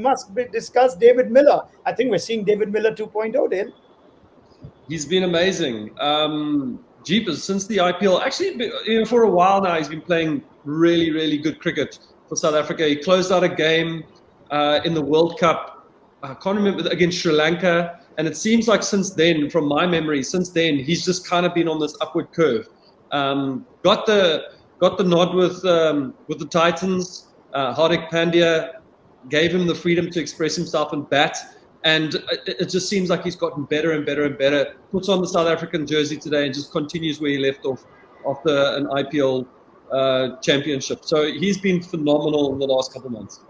must discuss David Miller. I think we're seeing David Miller 2.0, Dale. He's been amazing. Jeepers, since the IPL, actually, for a while now, he's been playing really, really good cricket for South Africa. He closed out a game in the World Cup. I can't remember, against Sri Lanka. And it seems like since then, from my memory, since then, he's just kind of been on this upward curve. Got the nod with the Titans. Hardik Pandya gave him the freedom to express himself and bat. And it just seems like he's gotten better and better and better. Puts on the South African jersey today and just continues where he left off after an IPL championship. So he's been phenomenal in the last couple of months.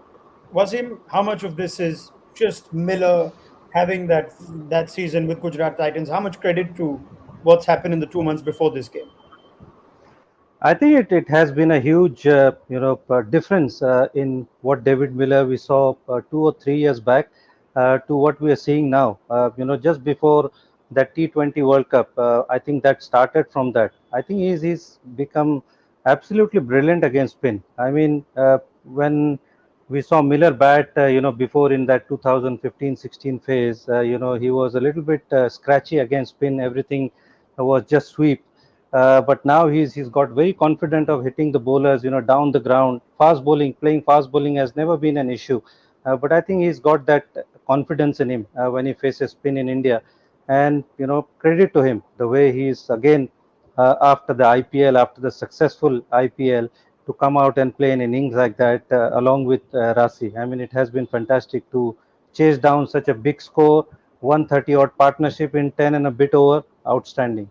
Wasim, how much of this is just Miller having that season with Gujarat Titans? How much credit to what's happened in the 2 months before this game? I think it has been a huge difference in what David Miller we saw 2 or 3 years back to what we are seeing now. Just before that T20 World Cup, I think that started from that. I think he's become absolutely brilliant against spin. I mean, when we saw Miller bat, before in that 2015-16 phase, he was a little bit scratchy against spin. Everything was just sweep. But now he's got very confident of hitting the bowlers, down the ground. Playing fast bowling has never been an issue. But I think he's got that confidence in him when he faces spin in India. And, credit to him, the way he's again, after the IPL, after the successful IPL, to come out and play an innings like that along with Rasi. I mean, it has been fantastic to chase down such a big score, 130 odd partnership in 10 and a bit over. Outstanding.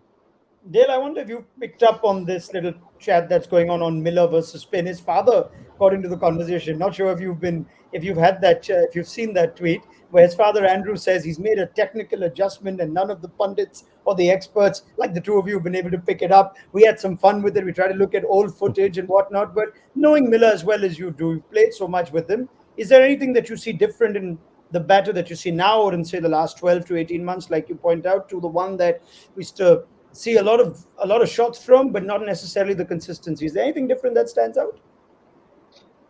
Dale, I wonder if you picked up on this little chat that's going on Miller versus Spin. His father got into the conversation. Not sure if you've had that, if you've seen that tweet where his father Andrew says he's made a technical adjustment and none of the pundits or the experts, like the two of you, have been able to pick it up. We had some fun with it. We try to look at old footage and whatnot. But knowing Miller as well as you do, you've played so much with him. Is there anything that you see different in the batter that you see now, or in say the last 12 to 18 months, like you point out, to the one that we still see a lot of shots from, but not necessarily the consistency? Is there anything different that stands out?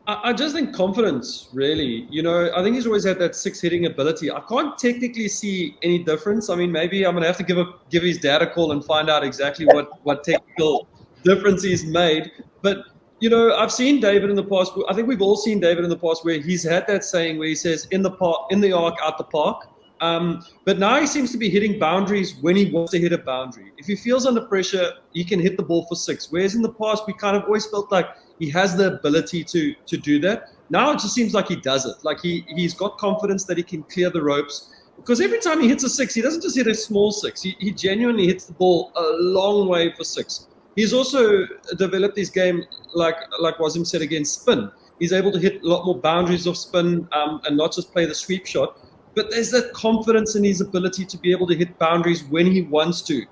I just think confidence, really. I think he's always had that six hitting ability. I can't technically see any difference. I mean, maybe I'm going to have to give his dad a call and find out exactly what technical difference he's made. But, I've seen David in the past. I think we've all seen David in the past where he's had that saying where he says, in the arc, out the park. But now he seems to be hitting boundaries when he wants to hit a boundary. If he feels under pressure, he can hit the ball for six. Whereas in the past, we kind of always felt like he has the ability to do that. Now it just seems like he does it. Like he's got confidence that he can clear the ropes. Because every time he hits a six, he doesn't just hit a small six. He genuinely hits the ball a long way for six. He's also developed his game, like Wasim said, against spin. He's able to hit a lot more boundaries of spin and not just play the sweep shot. But there's that confidence in his ability to be able to hit boundaries when he wants to.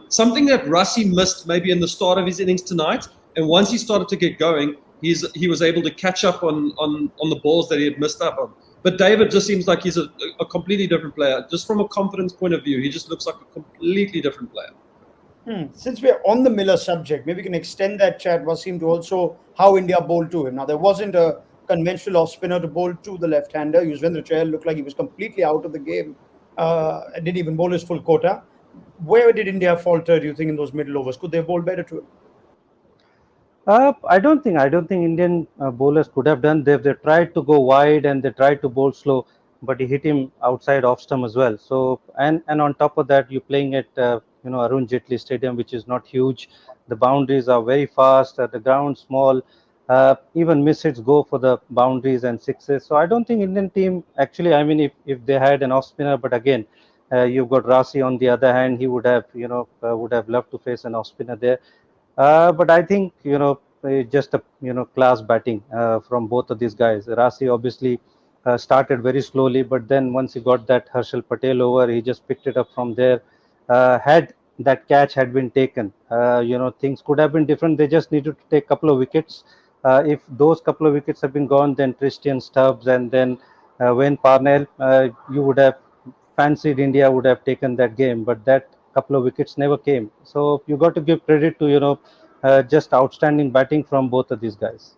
Something that Rassi missed maybe in the start of his innings tonight. And once he started to get going, he was able to catch up on the balls that he had missed up on. But David just seems like he's a completely different player. Just from a confidence point of view, he just looks like a completely different player. Since we're on the Miller subject, maybe we can extend that chat, Wasim, to also how India bowled to him. Now, there wasn't a conventional off spinner to bowl to the left-hander. Yuzvendra Chahal looked like he was completely out of the game. Didn't even bowl his full quota. Where did India falter, do you think, in those middle overs? Could they have bowled better to him? I don't think Indian bowlers could have done. They tried to go wide and they tried to bowl slow, but he hit him outside off stump as well. So and on top of that, you're playing at Arun Jaitley Stadium, which is not huge. The boundaries are very fast. The ground small. Even miss hits go for the boundaries and sixes. So I don't think Indian team actually. I mean, if they had an off spinner, but again, you've got Rasi on the other hand. He would have would have loved to face an off spinner there. But I think just a class batting from both of these guys. Rasi obviously started very slowly, but then once he got that Harshal Patel over, he just picked it up from there. Had that catch had been taken, things could have been different. They just needed to take a couple of wickets. If those couple of wickets have been gone, then Tristan Stubbs and then Wayne Parnell, you would have fancied India would have taken that game, but that couple of wickets never came. So you got to give credit to just outstanding batting from both of these guys.